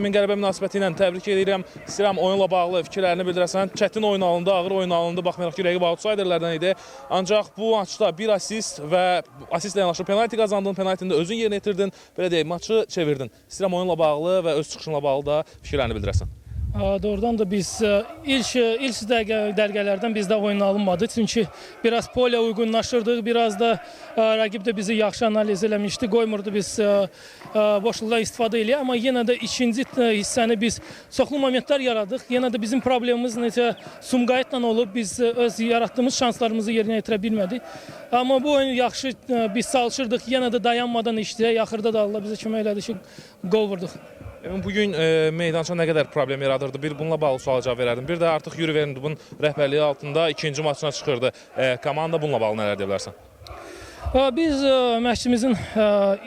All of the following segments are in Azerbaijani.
Emin qələbə münasibəti ilə təbrik edirəm. İstəyirəm oyunla bağlı fikirlərini bildirəsən. Çətin oyun alındı, ağır oyun alındı. Baxmayaraq ki, rəqib outsiderlərdən idi. Ancaq bu maçda bir assist və assistlə yanaşı penalti qazandın. Penaltini də özün yerinə yetirdin. Belə deyək, maçı çevirdin. İstəyirəm oyunla bağlı və öz çıxışınla bağlı da fikirlərini bildirəsən. Doğrudan da biz ilk dəqiqələrdən bizdə oyun alınmadı. Çünki biraz polya uyğunlaşırdıq, biraz da rəqib də bizi yaxşı analiz eləmişdi, qoymurdu biz boşluqdan istifadə eləyək. Amma yenə də ikinci hissəni biz çoxlu momentlər yaradıq. Yenə də bizim problemimiz necə Sumqayıtla olub, biz öz yaratdığımız şanslarımızı yerinə yetirə bilmədik. Amma bu oyun yaxşı, biz çalışırdıq, yenə də dayanmadan işləyək. Axırda da Allah bizə kömək elədi ki, qol vurduq. Bugün meydança nə qədər problem yaradırdı? Bir bununla bağlı suala cavab verərdim. Bir də artıq Yuri Verindubun rəhbərliyi altında ikinci maçına çıxırdı. Komanda bununla bağlı nələr deyə bilərsən? Biz məşqçimizin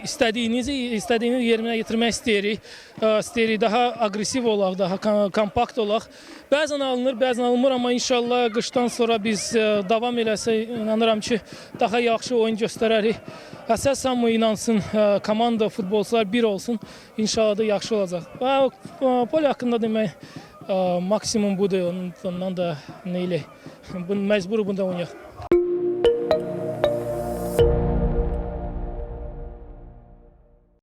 istədiyini yerinə yetirmək istəyirik. İstəyirik daha aqressiv olaq, daha kompakt olaq. Bəzən alınır, bəzən alınmır, amma inşallah qışdan sonra biz davam eləsək, inanıram ki, daha yaxşı oyun göstərərik. Əsas hamı inansın, komanda, futbolçular bir olsun, inşallah da yaxşı olacaq. Pol haqqında demək maksimum budur, ondan da nə ilə, məcbur bunda oynayaq.